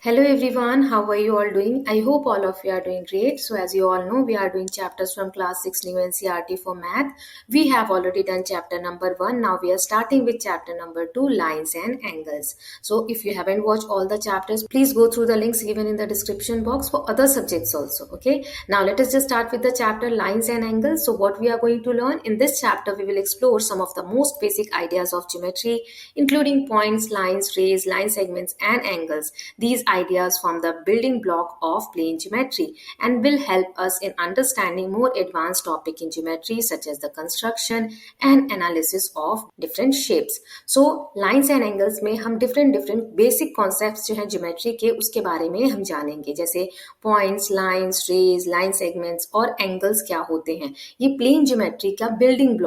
Hello everyone, how are you all doing? I hope all of you are doing great. So as you all know, we are doing chapters from class 6 new NCERT for math. We have already done chapter number 1. Now we are starting with chapter number 2, lines and angles. So if you haven't watched all the chapters, please go through the links given in the description box for other subjects also. Okay. Now let us just start with the chapter lines and angles. So what we are going to learn in this chapter, we will explore some of the most basic ideas of geometry, including points, lines, rays, line segments and angles. These ideas form the building block of plane geometry and will help us in understanding more advanced topic in geometry such as the construction and analysis of different shapes. So lines and angles में हम different basic concepts जो हैं geometry के उसके बारे में हम जानेंगे, जैसे points, lines, rays, line segments और angles क्या होते हैं. ये plane geometry का building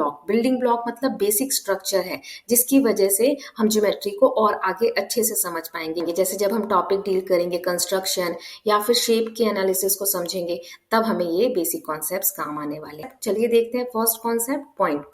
block मतलब basic structure है जिसकी वजह से हम geometry को और आगे अच्छे से समझ पाएंगे. जैसे जब हम टॉपिक डील करेंगे कंस्ट्रक्शन या फिर शेप के एनालिसिस को समझेंगे तब हमें ये बेसिक कॉन्सेप्ट्स काम आने वाले हैं. चलिए देखते हैं फर्स्ट कॉन्सेप्ट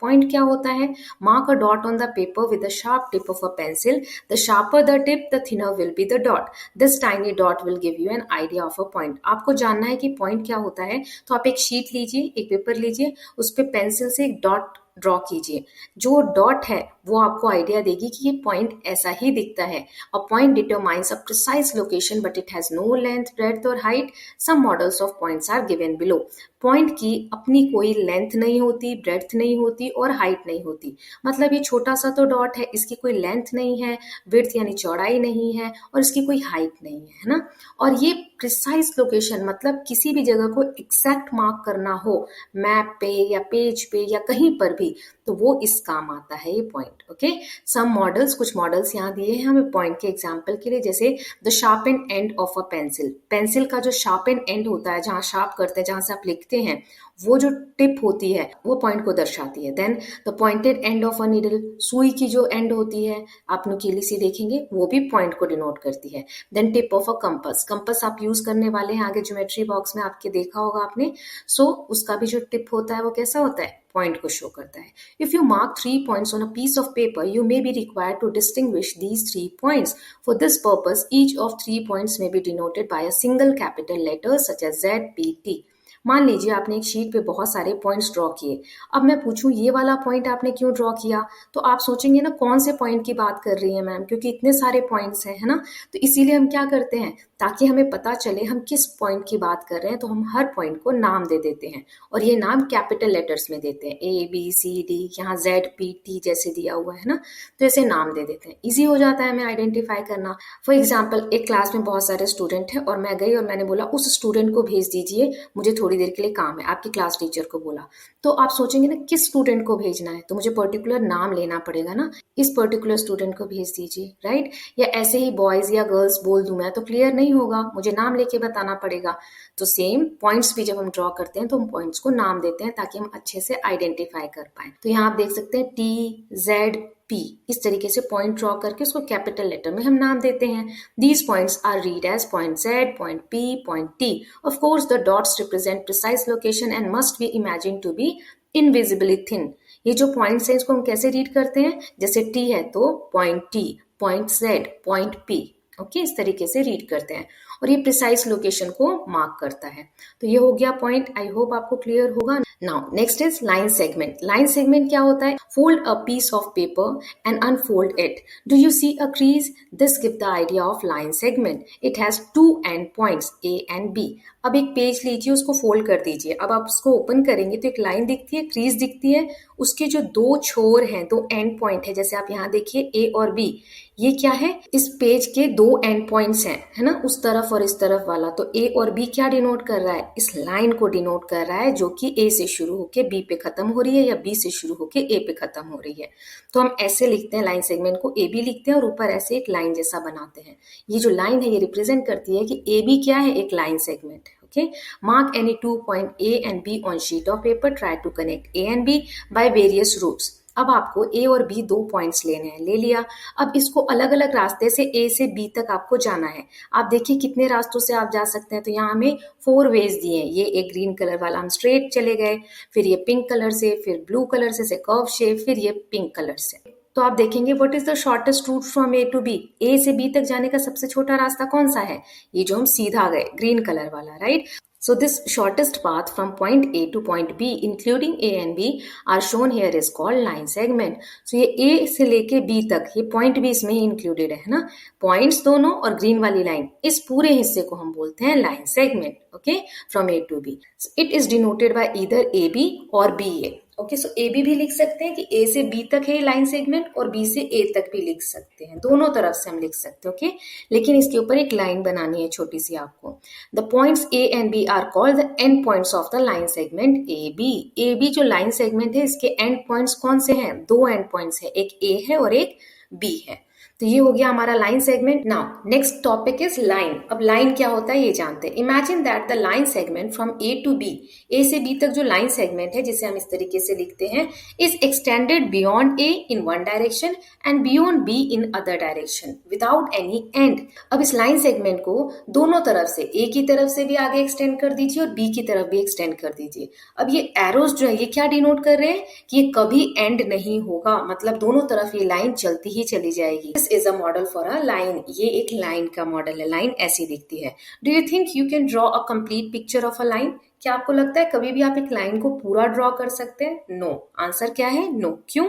पॉइंट क्या होता है. Mark a dot on the paper with the sharp tip of a pencil. The sharper the tip the thinner will be the dot. This tiny dot will give you an idea of a point. आपको जानना है कि point क्या होता है तो आप एक शीट लीजिए, एक पेपर लीजिए, उस पर पेंसिल से एक डॉट ड्रॉ कीजिए. जो डॉट है वो आपको आइडिया देगी कि ये पॉइंट ऐसा ही दिखता है. A point determines a precise location but it has no length, breadth और height. Some models of points are given below. Point की अपनी कोई लेंथ नहीं होती, ब्रेड्थ नहीं होती और हाइट नहीं होती. मतलब ये छोटा सा तो डॉट है, इसकी कोई लेंथ नहीं है, विड्थ यानी चौड़ाई नहीं है और इसकी कोई हाइट नहीं है ना. और ये प्रिसाइज लोकेशन मतलब किसी भी जगह को एग्जैक्ट मार्क करना हो मैप पे या पेज पे या कहीं पर भी, तो वो इस काम आता है ये पॉइंट. ओके, सम मॉडल्स, कुछ मॉडल्स यहाँ दिए हैं हमें पॉइंट के एग्जांपल के लिए, जैसे the sharpen and of a pencil. Pencil का जो शार्पेन एंड होता है, जहाँ शार्प करते हैं, जहाँ से आप लिखते हैं, वो जो टिप होती है वो पॉइंट को दर्शाती है. Then the pointed end of a needle. सुई की जो एंड होती है आप नुकीली सी देखेंगे वो भी पॉइंट को डिनोट करती है. Then tip of a compass. Compass आप यूज करने वाले हैं आगे ज्योमेट्री बॉक्स में आपके देखा होगा आपने. सो उसका भी जो टिप होता है वो कैसा होता है, पॉइंट को शो करता है. If you mark 3 points on a piece of paper, you may be required to distinguish these 3 points. For this purpose, each of 3 points may be denoted by a single capital letter such as Z, P, T. मान लीजिए आपने एक sheet पे बहुत सारे points draw किए. अब मैं पूछूं ये वाला पॉइंट आपने क्यों ड्रॉ किया, तो आप सोचेंगे ना कौन से पॉइंट की बात कर रही है मैम, क्योंकि इतने सारे पॉइंट्स हैं, है ना. तो इसीलिए हम क्या करते हैं, ताकि हमें पता चले हम किस पॉइंट की बात कर रहे हैं, तो हम हर पॉइंट को नाम दे देते हैं और ये नाम कैपिटल लेटर्स में देते हैं, A, B, C, D, यहाँ Z, P, T जैसे दिया हुआ है ना, तो ऐसे नाम दे देते हैं. इजी हो जाता है हमें आइडेंटिफाई करना. फॉर एग्जाम्पल एक क्लास में बहुत सारे स्टूडेंट हैं और मैं गई और मैंने बोला उस स्टूडेंट को भेज दीजिए, मुझे थोड़ी देर के लिए काम है. आपकी क्लास टीचर को बोला, तो आप सोचेंगे ना किस स्टूडेंट को भेजना है, तो मुझे पर्टिकुलर नाम लेना पड़ेगा ना, इस पर्टिकुलर स्टूडेंट को भेज दीजिए, राइट. या ऐसे ही बॉयज या गर्ल्स बोल दूं मैं तो क्लियर नहीं होगा, मुझे नाम लेके बताना पड़ेगा. तो सेम पॉइंट्स भी जब हम ड्रॉ करते हैं तो हम पॉइंट्स को नाम देते हैं ताकि हम अच्छे से आइडेंटिफाई कर पाए. तो यहाँ आप देख सकते हैं TZ P, इस तरीके से पॉइंट ड्रॉ करके उसको कैपिटल लेटर में हम नाम देते हैं. These points are read as point Z, point P, point T. Of course the dots represent precise location and must be imagine to be invisibly thin. ये जो पॉइंट्स हैं इसको हम कैसे रीड करते हैं, जैसे T है तो point T, point Z, point P. Okay, इस तरीके से रीड करते हैं और ये प्रिसाइज लोकेशन को मार्क करता है. तो ये हो गया पॉइंट. आई होप आपको क्लियर होगा. Now next is line segment. Line segment क्या होता है, fold a piece of paper and unfold it. Do you see a crease, this give the idea of line segment. It has 2 end points A and B. अब एक page लीजिए, उसको fold कर दीजिए. अब आप उसको ओपन करेंगे तो एक लाइन दिखती है, क्रीज दिखती है, उसके जो 2 छोर हैं, 2 एंड पॉइंट है, जैसे आप यहाँ देखिए A और B. ये क्या है, इस पेज के 2 एंड पॉइंट्स हैं, है ना, उस तरफ और इस तरफ वाला. तो A और B क्या डिनोट कर रहा है, इस लाइन को डिनोट कर रहा है जो कि A से शुरू होके B पे खत्म हो रही है या B से शुरू होके A पे खत्म हो रही है. तो हम ऐसे लिखते हैं लाइन सेगमेंट को, AB लिखते हैं और ऊपर ऐसे एक लाइन जैसा बनाते हैं. ये जो लाइन है ये रिप्रेजेंट करती है कि AB क्या है, एक लाइन सेगमेंट है. Okay, mark any 2 point A and B on sheet of paper. Try to connect A and B by various routes. अब आपको A और B 2 पॉइंट्स लेने हैं, ले लिया. अब इसको अलग अलग रास्ते से A से B तक आपको जाना है. आप देखिए कितने रास्तों से आप जा सकते हैं. तो यहाँ हमें 4 वेज दिए हैं. ये एक ग्रीन कलर वाला हम स्ट्रेट चले गए, फिर ये पिंक कलर से, फिर ब्लू कलर से कर्व शेप, फिर ये पिंक कलर से. तो आप देखेंगे what is the shortest route from A to B, A से बी तक जाने का सबसे छोटा रास्ता कौन सा है, ये जो हम सीधा गए ग्रीन कलर वाला, right. So this shortest path from point A to point B including A and B are shown here is called line segment. So ये A से लेके B तक ये point भी इसमें ही included है ना, points दोनों और green वाली line, इस पूरे हिस्से को हम बोलते हैं line segment, okay, from A to B. So it is denoted by either AB or BA. Okay, so A B भी लिख सकते हैं कि ए से बी तक है लाइन सेगमेंट और बी से ए तक भी लिख सकते हैं, दोनों तरफ से हम लिख सकते हैं, ओके। लेकिन इसके ऊपर एक लाइन बनानी है छोटी सी आपको। The points A and B are called the end points of the line segment A B. A B जो लाइन सेगमेंट है इसके एंड पॉइंट्स कौन से हैं, दो एंड पॉइंट्स है, एक ए है और एक बी है। तो ये हो गया हमारा line segment. Now next topic is line. अब लाइन क्या होता है ये जानते हैं। Imagine that the line segment from A to B, A से बी तक जो लाइन सेगमेंट है जिसे हम इस तरीके से लिखते हैं, is extended beyond A in one direction and beyond be in other direction without any and. अब इस लाइन सेगमेंट को दोनों तरफ से, ए की तरफ से भी आगे एक्सटेंड कर दीजिए और बी की तरफ भी एक्सटेंड कर दीजिए। अब ये एरोज जो है ये क्या डिनोट कर रहे हैं कि ये कभी एंड नहीं होगा, मतलब दोनों तरफ ये लाइन चलती ही चली जाएगी। is a model for a line. ये एक लाइन का मॉडल है, लाइन ऐसी दिखती है। Do you think you can draw a complete picture of a line? क्या आपको लगता है कभी भी आप एक लाइन को पूरा ड्रॉ कर सकते हैं? नो। आंसर क्या है? नो। क्यों?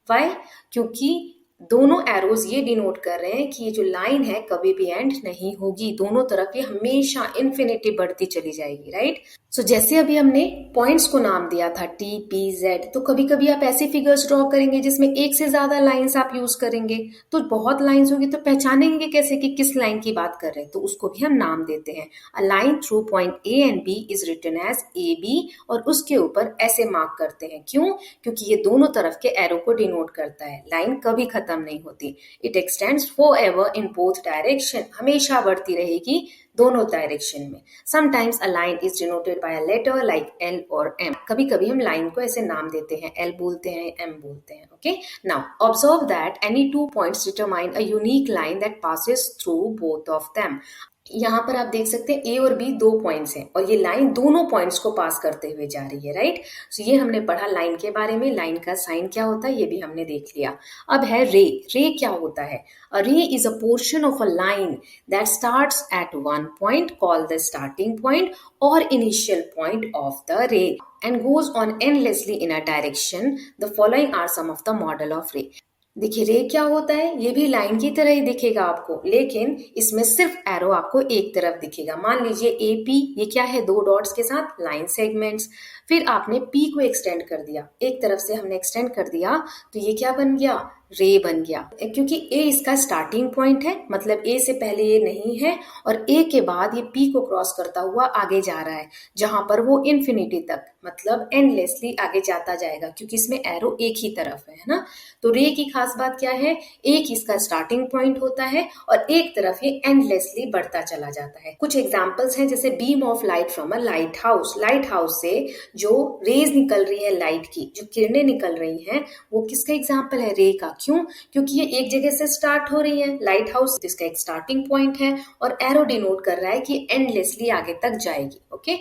वाई? क्योंकि दोनों एरोज ये डिनोट कर रहे हैं कि ये जो लाइन है कभी भी एंड नहीं होगी, दोनों तरफ ये हमेशा इन्फिनिटी बढ़ती चली जाएगी, राइट। सो जैसे अभी हमने पॉइंट्स को नाम दिया था टी पी जेड, तो कभी कभी आप ऐसे फिगर्स ड्रॉ करेंगे जिसमें एक से ज्यादा लाइंस आप यूज करेंगे, तो बहुत लाइंस होगी तो पहचानेंगे कैसे कि किस लाइन की बात कर रहे हैं, तो उसको भी हम नाम देते हैं। A line through point A and B is written as A B, और उसके ऊपर ऐसे मार्क करते हैं। क्यों? क्योंकि ये दोनों तरफ के एरो को डिनोट करता है। लाइन कभी खत्म नहीं होती, it extends forever in both direction, हमेशा बढ़ती रहेगी दोनों डायरेक्शन में। Sometimes a line is denoted by a letter like L और एम। कभी कभी हम लाइन को ऐसे नाम देते हैं, एल बोलते हैं, एम बोलते हैं, okay. Now observe that any two points determine a unique line that passes through both of them. यहाँ पर आप देख सकते हैं ए और बी दो पॉइंट्स हैं और ये लाइन दोनों पॉइंट्स को पास करते हुए जा रही है, राइट। सो ये हमने पढ़ा लाइन के बारे में, लाइन का साइन क्या होता है ये भी हमने देख लिया। अब है रे। रे क्या होता है? A ray is a portion of a line that starts at one point called the starting point और initial point of the ray and goes on endlessly in a direction. The following are some of the model of ray. देखिए रे क्या होता है, ये भी line की तरह ही दिखेगा आपको, लेकिन इसमें सिर्फ एरो आपको एक तरफ दिखेगा। मान लीजिए ए पी, ये क्या है, दो डॉट्स के साथ लाइन सेगमेंट्स। फिर आपने पी को एक्सटेंड कर दिया, एक तरफ से हमने एक्सटेंड कर दिया, तो ये क्या बन गया, रे बन गया। क्योंकि ए इसका स्टार्टिंग पॉइंट है, मतलब ए से पहले ये नहीं है और ए के बाद ये पी को क्रॉस करता हुआ आगे जा रहा है, जहां पर वो इन्फिनिटी तक, मतलब एंडलेसली आगे जाता जाएगा, क्योंकि इसमें एरो एक ही तरफ है ना। तो रे की खास बात क्या है, एक इसका स्टार्टिंग पॉइंट होता है और एक तरफ ये एंडलेसली बढ़ता चला जाता है। कुछ एग्जांपल्स हैं, जैसे beam of light from a light house. Light house से जो रेज निकल रही है लाइट की, जो किरणें निकल रही हैं, वो किसका एग्जांपल है, रे का। क्यों? क्योंकि ये एक जगह से स्टार्ट हो रही है, लाइट हाउस जिसका एक स्टार्टिंग पॉइंट है और एरो डिनोट कर रहा है कि एंडलेसली आगे तक जाएगी, okay.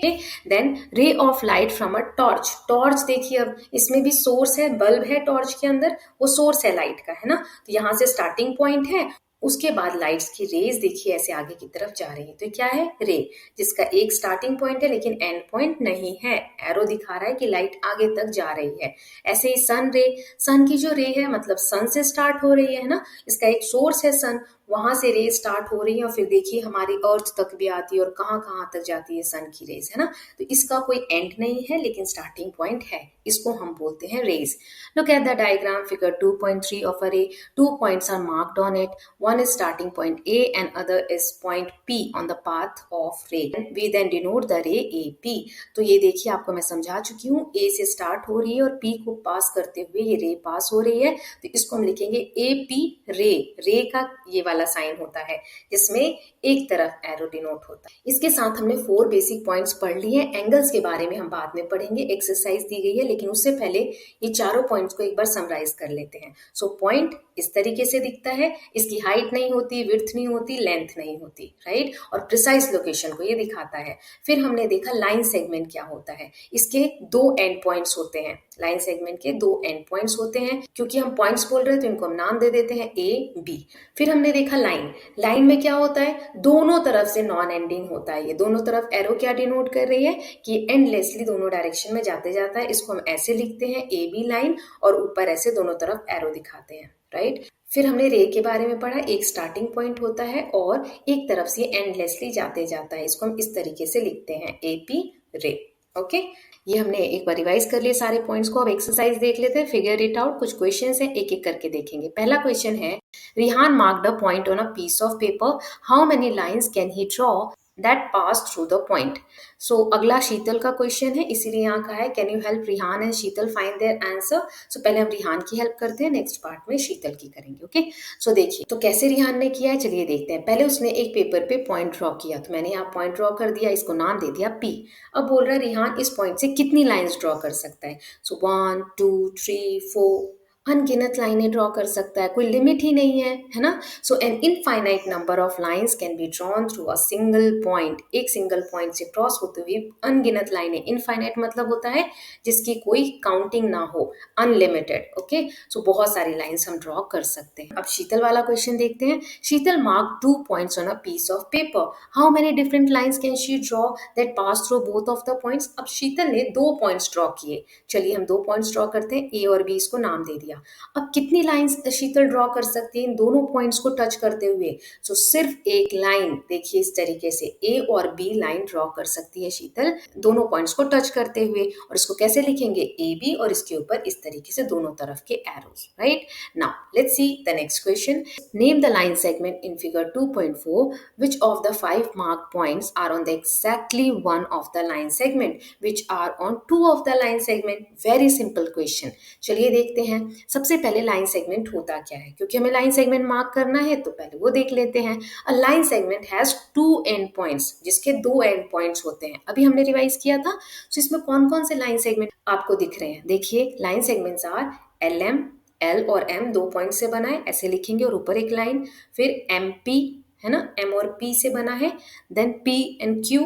Then ray of light from a torch. Torch देखिए, अब इसमें भी सोर्स है, बल्ब है टॉर्च के अंदर, वो सोर्स है लाइट का, है ना। तो यहाँ से स्टार्टिंग पॉइंट है, उसके बाद लाइट्स की रेज देखिए ऐसे आगे की तरफ जा रही है, तो क्या है, रे, जिसका एक स्टार्टिंग पॉइंट है लेकिन एंड पॉइंट नहीं है, एरो दिखा रहा है कि लाइट आगे तक जा रही है। ऐसे ही सन रे, सन की जो रे है, मतलब सन से स्टार्ट हो रही है ना, इसका एक सोर्स है सन, वहां से रेज स्टार्ट हो रही है और फिर देखिए हमारी अर्थ तक भी आती है और कहाँ कहाँ तक जाती है सन की रेज, है ना। तो इसका कोई एंड नहीं है लेकिन स्टार्टिंग पॉइंट है, इसको हम बोलते हैं rays. Look at the diagram figure 2.3 of a ray. 2 points are marked on it. One is starting point A and other is point P on the path of ray. We then denote the ray AP. तो ये देखिए आपको मैं समझा चुकी हूँ, A से start हो रही है और P को पास करते हुए ये रे पास हो रही है, तो इसको हम लिखेंगे AP रे। रे का ये वाला साइन होता है जिसमें एक तरफ एरो डिनोट होता है। इसके साथ हमने 4 बेसिक पॉइंट्स पढ़ लिए। एंगल्स के बारे में हम बाद में पढ़ेंगे, एक्सरसाइज दी गई है, लेकिन उससे पहले ये चारों पॉइंट्स को एक बार समराइज कर लेते हैं। सो पॉइंट इस तरीके से दिखता है, इसकी हाइट नहीं होती, विड्थ नहीं होती, लेंथ नहीं होती, राइट, और प्रिसाइज लोकेशन को ये दिखाता है। फिर हमने देखा लाइन सेगमेंट क्या होता है, इसके 2 एंड पॉइंट्स होते हैं। लाइन सेगमेंट के दो एंड पॉइंट्स होते हैं, क्योंकि हम पॉइंट्स बोल रहे हैं तो इनको हम नाम दे देते हैं ए बी। फिर हमने देखा लाइन में क्या होता है, दोनों तरफ से नॉन एंडिंग होता है। ये दोनों तरफ एरो क्या डिनोट कर रही है कि एंडलेसली दोनों डायरेक्शन में जाते जाता है। इसको हम ऐसे लिखते हैं ए बी लाइन, और ऊपर ऐसे दोनों तरफ एरो दिखाते हैं, राइट। फिर हमने रे के बारे में पढ़ा, एक स्टार्टिंग पॉइंट होता है और एक तरफ से एंडलेसली जाते जाता है। इसको हम इस तरीके से लिखते हैं एपी रे। ओके, ये हमने एक बार रिवाइज कर लिए सारे पॉइंट्स को। अब एक्सरसाइज देख लेते हैं, फिगर इट आउट। कुछ क्वेश्चंस हैं, एक एक करके देखेंगे। पहला क्वेश्चन है, Rihan marked a point on a piece of paper, how many lines can he draw that pass through the point. So अगला शीतल का क्वेश्चन है, इसीलिए यहाँ कहा है can you help Rihan and Sheetal find their answer. So पहले हम रिहान की हेल्प करते हैं, नेक्स्ट पार्ट में शीतल की करेंगे। ओके, सो देखिए तो कैसे रिहान ने किया है, चलिए देखते हैं। पहले उसने एक पेपर पे पॉइंट ड्रॉ किया, तो मैंने यहाँ पॉइंट ड्रॉ कर दिया, इसको नाम दे दिया पी। अब बोल रहा है रिहान इस पॉइंट से कितनी लाइन्स ड्रॉ कर सकता है। सो 1 2 3 4 अनगिनत लाइनें ड्रॉ कर सकता है, कोई लिमिट ही नहीं है ना। So an infinite number of lines can be drawn through a single point. एक सिंगल पॉइंट से क्रॉस होते हुए अनगिनत लाइनें, इनफाइनाइट मतलब होता है जिसकी कोई काउंटिंग ना हो, अनलिमिटेड। ओके, सो बहुत सारी लाइन्स हम ड्रॉ कर सकते हैं। अब शीतल वाला क्वेश्चन देखते हैं। Sheetal mark 2 points on a piece of paper, how many different lines can she draw that pass through both of the points. अब शीतल ने 2 पॉइंट्स ड्रॉ किए, चलिए हम 2 पॉइंट्स ड्रॉ करते हैं, ए और बी, इसको नाम दे दिया। अब कितनी लाइंस शीतल ड्रॉ कर सकती है इन दोनों पॉइंट्स को टच करते हुए। सो सिर्फ एक लाइन, देखिए इस तरीके से ए और बी लाइन ड्रॉ कर सकती है शीतल दोनों पॉइंट्स को टच करते हुए। और इसको कैसे लिखेंगे, ए बी, और इसके ऊपर इस तरीके से दोनों तरफ के arrows, right. Now let's see the next question. Name the line segment in figure 2.4 which of the 5 marked points are on the exactly one of the line segment which are on 2 of the line segment। Very simple question, चलिए देखते हैं। सबसे पहले line segment होता क्या है, क्योंकि हमें लाइन सेगमेंट मार्क करना है तो पहले वो देख लेते हैं। A line segment has 2 end points, जिसके 2 एंड पॉइंट्स होते हैं। अभी हमने रिवाइज किया था, तो इसमें कौन कौन से लाइन सेगमेंट आपको दिख रहे हैं। देखिए line segments are L M, L और एम 2 पॉइंट से बना है, ऐसे लिखेंगे, और ऊपर एक लाइन। फिर एम पी है ना, एम और पी से बना है, देन पी एंड क्यू,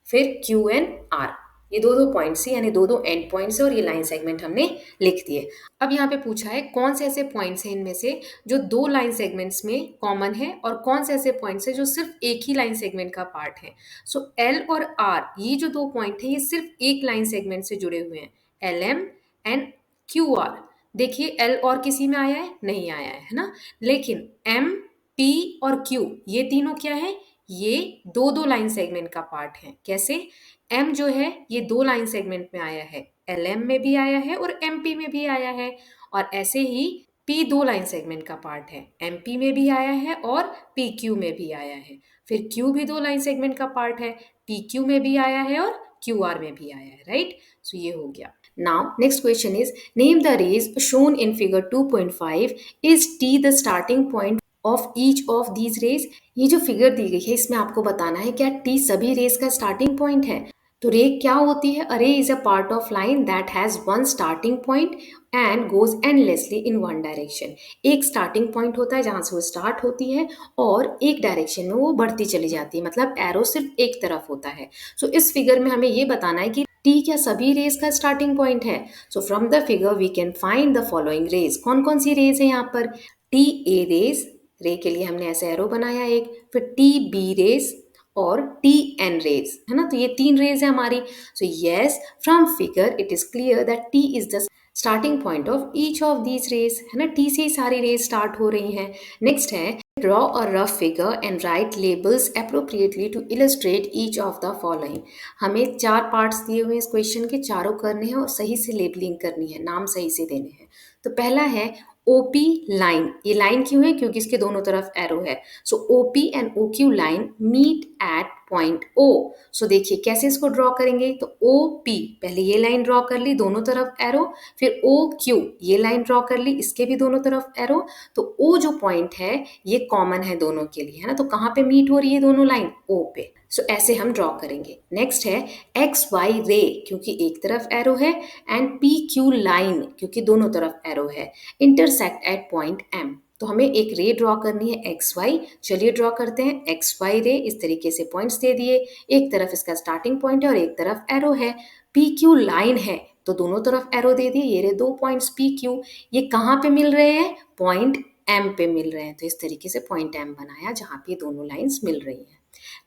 फिर क्यू एंड आर। ये 2 पॉइंट्स है, यानी 2 एंड पॉइंट्स है, और ये लाइन सेगमेंट हमने लिख दिए। अब यहाँ पे पूछा है कौन से ऐसे पॉइंट्स हैं इनमें से जो 2 लाइन सेगमेंट्स में कॉमन है, और कौन से ऐसे पॉइंट्स हैं जो सिर्फ एक ही लाइन सेगमेंट का पार्ट है। सो एल और आर, ये जो 2 पॉइंट है, ये सिर्फ एक लाइन सेगमेंट से जुड़े हुए हैं, L M and Q R. देखिए एल और किसी में आया है, नहीं आया है ना। लेकिन एम, पी और क्यू, ये तीनों क्या है, ये 2 लाइन सेगमेंट का पार्ट है। कैसे, एम जो है ये 2 लाइन सेगमेंट में आया है, एल एम में भी आया है और एम पी में भी आया है। और ऐसे ही पी 2 लाइन सेगमेंट का पार्ट है, एम पी में भी आया है और पी क्यू में भी आया है। फिर क्यू भी 2 लाइन सेगमेंट का पार्ट है, पी क्यू में भी आया है और क्यू आर में भी आया है, राइट। सो ये हो गया। Now next question is, name the rays shown in figure 2.5, is T the starting point of each of these rays। ये जो फिगर दी गई है इसमें आपको बताना है क्या T सभी रेस का स्टार्टिंग पॉइंट है। तो रे क्या होती है, a ray is a part of line that has one starting point and goes endlessly in one direction. एक स्टार्टिंग पॉइंट होता है जहां से वो स्टार्ट होती है और एक डायरेक्शन में वो बढ़ती चली जाती है, मतलब एरो सिर्फ एक तरफ होता है। सो इस फिगर में हमें ये बताना है कि टी क्या सभी रेस का स्टार्टिंग पॉइंट है। So from the figure we can find the following rays. कौन कौन सी रेस है यहाँ पर, टी ए रेस, रे के लिए हमने ऐसे एरो बनाया एक, फिर टी बी रेस और टी एन रेज, है ना। तो ये 3 रेज है हमारी। So yes, from figure it is clear that T is the starting point of each of these raise, है ना। टी से ही सारी रेज स्टार्ट हो रही हैं। नेक्स्ट है, draw a rough figure and write labels appropriately to illustrate each of the following. हमें 4 parts दिए हुए हैं इस क्वेश्चन के, चारों करने हैं और सही से लेबलिंग करनी है, नाम सही से देने हैं। तो पहला है ओपी लाइन। ये लाइन क्यों है, क्योंकि इसके दोनों तरफ एरो है। So OP and OQ line meet at point O. So देखिए कैसे इसको ड्रॉ करेंगे, तो ओ पी, पहले ये लाइन ड्रॉ कर ली, दोनों तरफ एरो, फिर ओ क्यू, ये लाइन ड्रॉ कर ली, इसके भी दोनों तरफ एरो। तो ओ जो पॉइंट है ये कॉमन है दोनों के लिए, है ना। तो कहाँ पे मीट हो रही है दोनों लाइन, ओ पे। सो ऐसे हम ड्रॉ करेंगे। नेक्स्ट है एक्स वाई रे, क्योंकि एक तरफ एरो है, एंड पी क्यू लाइन, क्योंकि दोनों तरफ एरो है, इंटरसेक्ट एट पॉइंट एम। तो हमें एक रे ड्रॉ करनी है एक्स वाई। चलिए ड्रॉ करते हैं एक्स वाई रे। इस तरीके से पॉइंट्स दे दिए, एक तरफ इसका स्टार्टिंग पॉइंट है और एक तरफ एरो है। पी क्यू लाइन है, तो दोनों तरफ एरो दे दिए, ये रहे 2 पॉइंट्स पी क्यू, ये कहाँ पे मिल रहे हैं, पॉइंट एम पे मिल रहे हैं। तो इस तरीके से पॉइंट एम बनाया जहाँ पे दोनों लाइंस मिल रही हैं।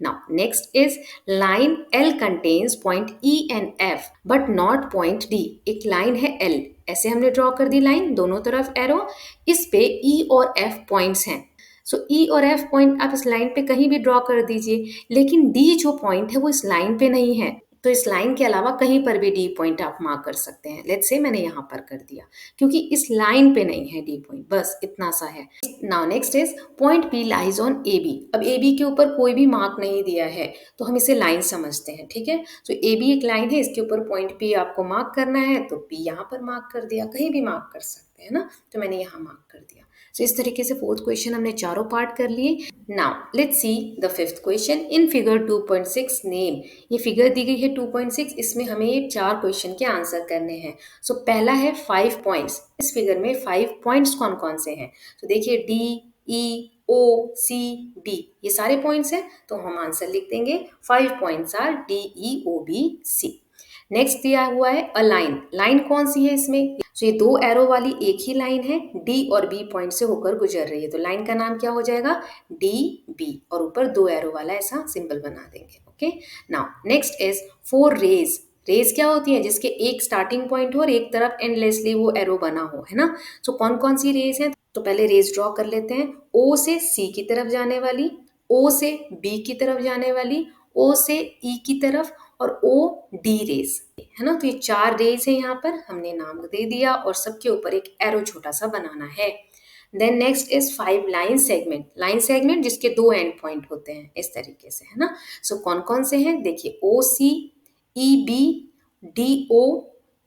Now, next is line L contains point E and F but not point D. एक लाइन है L, ऐसे हमने ड्रॉ कर दी लाइन, दोनों तरफ एरो, इस पे E और F पॉइंट्स हैं। सो E और F पॉइंट आप इस लाइन पे कहीं भी ड्रॉ कर दीजिए, लेकिन D जो पॉइंट है वो इस लाइन पे नहीं है। तो इस लाइन के अलावा कहीं पर भी डी पॉइंट आप मार्क कर सकते हैं। लेट्स से मैंने यहाँ पर कर दिया, क्योंकि इस लाइन पे नहीं है डी पॉइंट, बस इतना सा है। Now next is point P lies on A B. अब ए बी के ऊपर कोई भी मार्क नहीं दिया है, तो हम इसे लाइन समझते हैं, ठीक है। तो ए बी एक लाइन है, इसके ऊपर पॉइंट पी आपको मार्क करना है, तो पी यहाँ पर मार्क कर दिया, कहीं भी मार्क कर सकते हैं ना, तो मैंने यहाँ मार्क कर दिया। तो इस तरीके से फोर्थ क्वेश्चन हमने चारों पार्ट कर लिए। Now let's see the fifth question. In figure 2.6 name, ये फिगर दी गई है 2.6, इसमें हमें 4 क्वेश्चन के आंसर करने हैं। सो पहला है 5 पॉइंट्स। इस फिगर में 5 पॉइंट्स कौन कौन से हैं, तो देखिए डी ई ओ सी बी, ये सारे पॉइंट्स हैं, तो हम आंसर लिख देंगे 5 points are D E O B C. Next दिया हुआ है अ लाइन, लाइन कौन सी है इसमें, तो ये 2 एरो वाली एक ही लाइन है, डी और बी पॉइंट से होकर गुजर रही है, तो लाइन का नाम क्या हो जाएगा, डी बी, और ऊपर 2 एरो वाला ऐसा सिंबल बना देंगे। Okay, now next is 4 rays. Rays क्या होती है, जिसके एक स्टार्टिंग पॉइंट हो और एक तरफ एंडलेसली वो एरो बना हो, है ना। सो कौन कौन सी रेज है, तो पहले रेज ड्रॉ कर लेते हैं। ओ से सी की तरफ जाने वाली, ओ से बी की तरफ जाने वाली, ओ से ई की तरफ, और ओ डी रेज, है ना। तो ये 4 रेज है, यहाँ पर हमने नाम दे दिया, और सबके ऊपर एक एरो छोटा सा बनाना है। Then next is 5 line segment. Line segment जिसके 2 एंड पॉइंट होते हैं, इस तरीके से, है ना। सो कौन कौन से हैं, देखिए O C, E B, D O,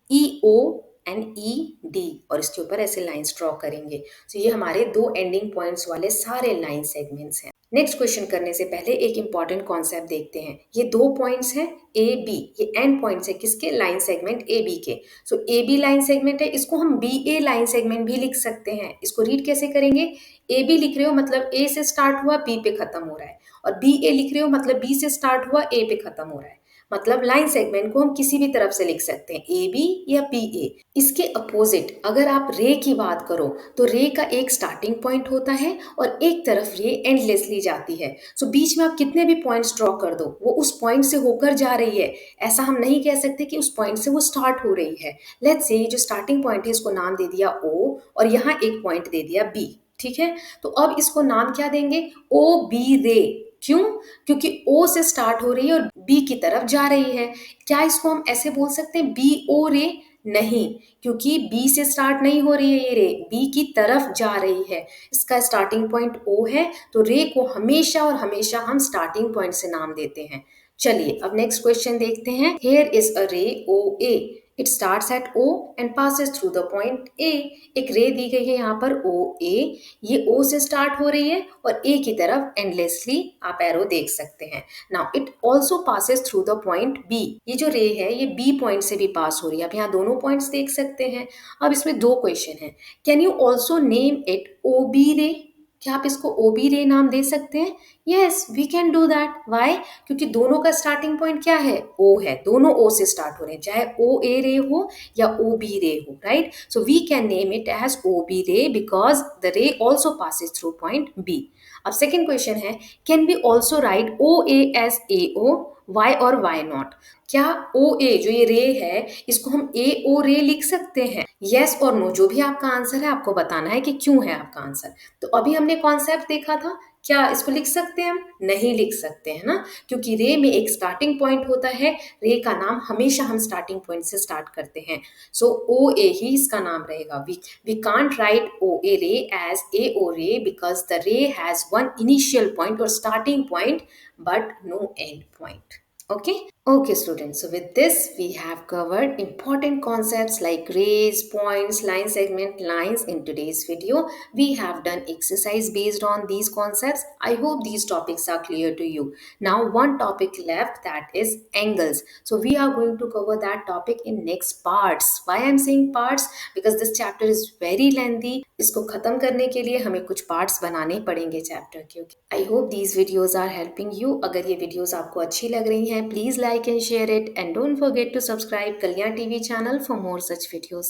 E O and E D, और इसके ऊपर ऐसे लाइंस ड्रॉ करेंगे। तो ये हमारे 2 एंडिंग पॉइंट्स वाले सारे लाइन सेगमेंट्स हैं। नेक्स्ट क्वेश्चन करने से पहले एक इंपॉर्टेंट कॉन्सेप्ट देखते हैं। ये 2 पॉइंट्स हैं ए बी, ये एंड पॉइंट्स है किसके, लाइन सेगमेंट ए बी के। सो ए बी लाइन सेगमेंट है, इसको हम बी ए लाइन सेगमेंट भी लिख सकते हैं। इसको रीड कैसे करेंगे, ए बी लिख रहे हो मतलब ए से स्टार्ट हुआ बी पे खत्म हो रहा है, और बी ए लिख रहे हो मतलब बी से स्टार्ट हुआ ए पे खत्म हो रहा है। मतलब लाइन सेगमेंट को हम किसी भी तरफ से लिख सकते हैं, ए बी या पी ए। इसके अपोजिट अगर आप रे की बात करो, तो रे का एक स्टार्टिंग पॉइंट होता है और एक तरफ रे एंडलेसली जाती है। सो बीच में आप कितने भी पॉइंट्स ड्रॉ कर दो, वो उस पॉइंट से होकर जा रही है। ऐसा हम नहीं कह सकते कि उस पॉइंट से वो स्टार्ट हो रही है। लेट्स से जो स्टार्टिंग पॉइंट है इसको नाम दे दिया ओ, और यहाँ एक पॉइंट दे दिया बी, ठीक है। तो अब इसको नाम क्या देंगे, ओ बी रे। क्यों, क्योंकि ओ से स्टार्ट हो रही है और बी की तरफ जा रही है। क्या इसको हम ऐसे बोल सकते हैं बी ओ रे, नहीं, क्योंकि बी से स्टार्ट नहीं हो रही है ये रे, बी की तरफ जा रही है। इसका स्टार्टिंग पॉइंट ओ है, तो रे को हमेशा और हमेशा हम स्टार्टिंग पॉइंट से नाम देते हैं। चलिए अब नेक्स्ट क्वेश्चन देखते हैं। Hair is a ray O A, it starts at O and passes through the point A। एक रे दी गई है यहाँ पर OA, ये O से स्टार्ट हो रही है और A की तरफ एंडलेसली आप एरो देख सकते हैं। Now it also passes through the point B। ये जो रे है ये B पॉइंट से भी पास हो रही है। आप यहाँ दोनों पॉइंट्स देख सकते हैं। अब इसमें 2 क्वेश्चन है। Can you also name it OB रे, क्या आप इसको OB रे नाम दे सकते हैं? Yes, we can do that. Why? क्योंकि दोनों का स्टार्टिंग पॉइंट क्या है, O है, दोनों O से स्टार्ट हो रहे हैं, चाहे OA रे हो या OB रे हो, right. So we can name it as OB ray because the ray also passes through point B। अब सेकेंड क्वेश्चन है, can we also write OA as AO, why और वाई नॉट? क्या OA जो ये रे है इसको हम AO रे लिख सकते हैं? यस और नो, जो भी आपका आंसर है आपको बताना है कि क्यों है आपका आंसर। तो अभी हमने कॉन्सेप्ट देखा था, क्या इसको लिख सकते हैं हम? नहीं लिख सकते हैं ना, क्योंकि रे में एक स्टार्टिंग पॉइंट होता है। रे का नाम हमेशा हम स्टार्टिंग पॉइंट से स्टार्ट करते हैं। सो OA ही इसका नाम रहेगा। We can't write OA ray as AO ray because the ray has one initial point और starting point but no end point. Okay students, so with this we have covered important concepts like rays, points, line segment, lines in today's video. We have done exercise based on these concepts. I hope these topics are clear to you. Now one topic left, that is angles. So we are going to cover that topic in next parts. Why I am saying parts? Because this chapter is very lengthy. इसको खत्म करने के लिए हमें कुछ parts बनाने पड़ेंगे chapter के। I hope these videos are helping you. अगर ये वीडियोज आपको अच्छी लग रही हैं, please like like and share it, and don't forget to subscribe Kalyan TV channel for more such videos.